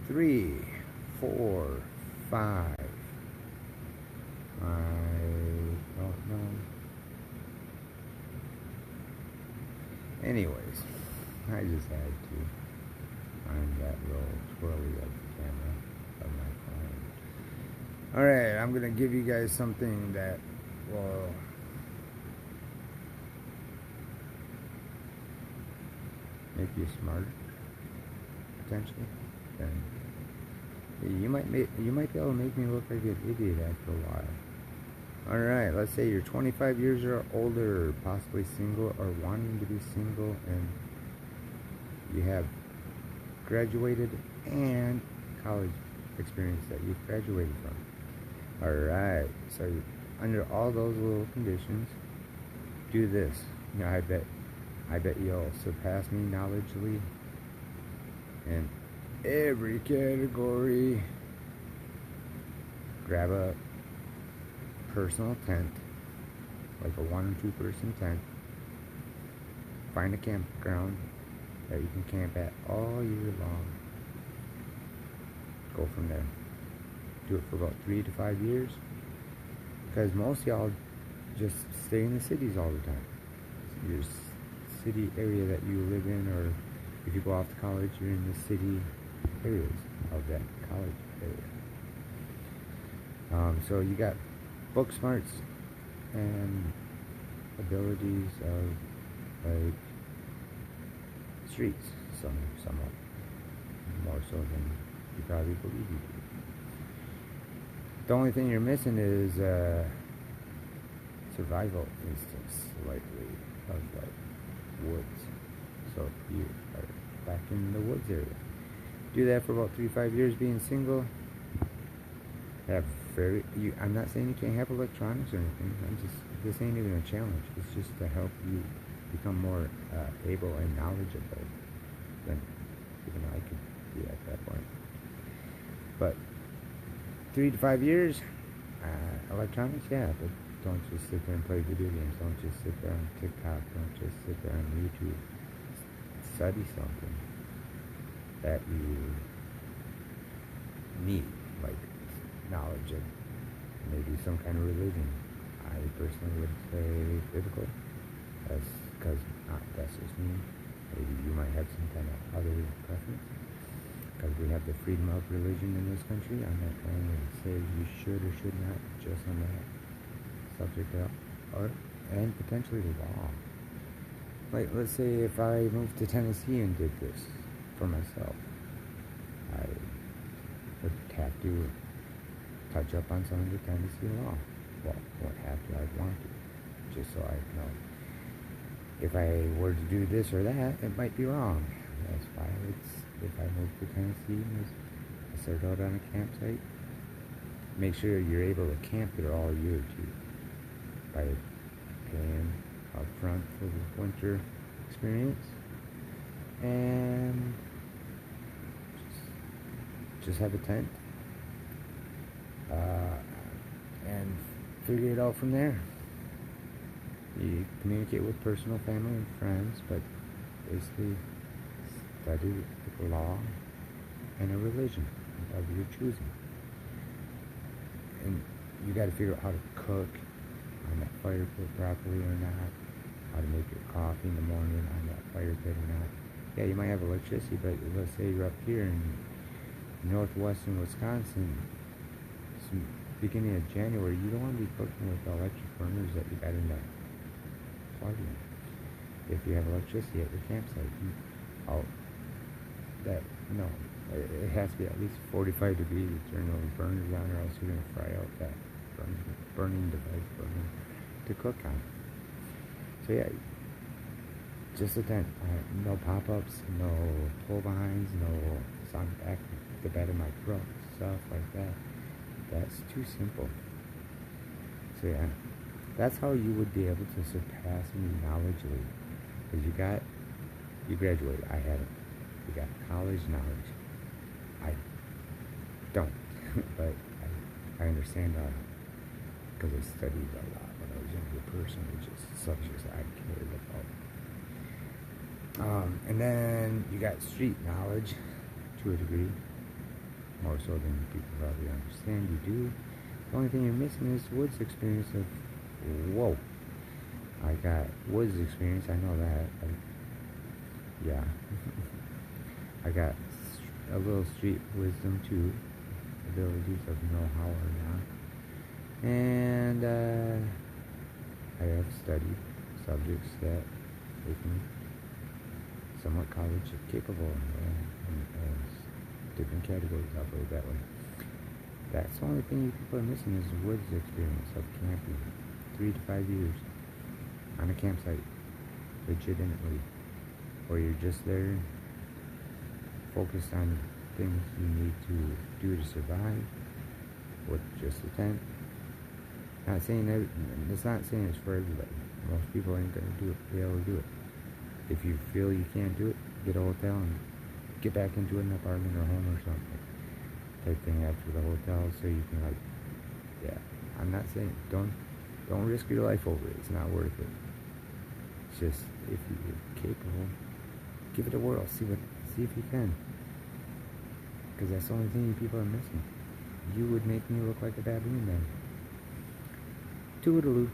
3, 4, 5. I don't know. Anyways, I just had to find that little twirly of the camera of my phone. Alright, I'm gonna give you guys something that will make you smarter, potentially. And you might be able to make me look like an idiot after a while. Alright, let's say you're 25 years or older, possibly single or wanting to be single, and you have graduated and college experience that you've graduated from. Alright, so under all those little conditions, do this. You know, I bet you'll surpass me knowledgeably in every category. Grab a personal tent, like a 1 or 2 person tent. Find a campground that you can camp at all year long. Go from there. Do it for about 3 to 5 years, because most of y'all just stay in the cities all the time. Your city area that you live in, or if you go off to college, you're in the city areas of that college area. So you got book smarts and abilities of like streets, somewhat more so than you probably believe you do. The only thing you're missing is survival instincts, slightly, of like woods. So if you are back in the woods area, do that for about 3-5 years, being single. I'm not saying you can't have electronics or anything. This ain't even a challenge. It's just to help you become more able and knowledgeable than even I could be at that point. But 3 to 5 years, electronics, yeah, but don't just sit there and play video games. Don't just sit there on TikTok. Don't just sit there on YouTube. Study something that you need, like knowledge of maybe some kind of religion. I personally would say biblical, because that's just me. Maybe you might have some kind of other preference, because we have the freedom of religion in this country. I'm not trying to say you should or should not just on that subject, and potentially the law. Like, let's say if I moved to Tennessee and did this for myself, I would have to touch up on some of the Tennessee law. Well, won't have to, I'd want to, just so I know if I were to do this or that, it might be wrong. That's why if I move to Tennessee and I start out on a campsite, make sure you're able to camp there all year too, by paying up front for the winter experience, and just have a tent, and figure it out from there. You communicate with personal family and friends, but basically study the law and a religion of your choosing. And you got to figure out how to cook on that fire pit properly or not, how to make your coffee in the morning on that fire pit or not. Yeah, you might have electricity, but let's say you're up here in northwestern Wisconsin, beginning of January, you don't want to be cooking with the electric burners that you got in that plug-in. If you have electricity at your campsite, it has to be at least 45 degrees to turn those burners on, or else you're going to fry out that burning device to cook on. So yeah, just a tent. No pop-ups, no pull-behinds, no sound back the bed of my truck, stuff like that. That's too simple. So yeah, that's how you would be able to surpass me knowledgeably. Because you graduated. I haven't. You got college knowledge. I don't. But I understand because I studied a lot when I was a younger person, which is subjects I cared about. And then you got street knowledge to a degree. more so than people probably understand you do. The only thing you're missing is Wood's experience of, whoa, I got Wood's experience, I know that. Yeah. I got a little street wisdom too, abilities of know how or not. And I have studied subjects that make me somewhat college capable in different categories, I'll put it that way. That's the only thing you people are missing is Wood's experience of camping. 3 to 5 years on a campsite, legitimately, where you're just there focused on things you need to do to survive with just a tent. Not saying that, it's not saying it's for everybody. Most people ain't gonna be able to do it. If you feel you can't do it, get a hotel and get back into an apartment or home or something type thing after the hotel, so you can I'm not saying don't risk your life over it. It's not worth it. It's just, if you're capable, give it a whirl. See if you can, because that's the only thing you people are missing. You would make me look like a baboon then. Toodaloo.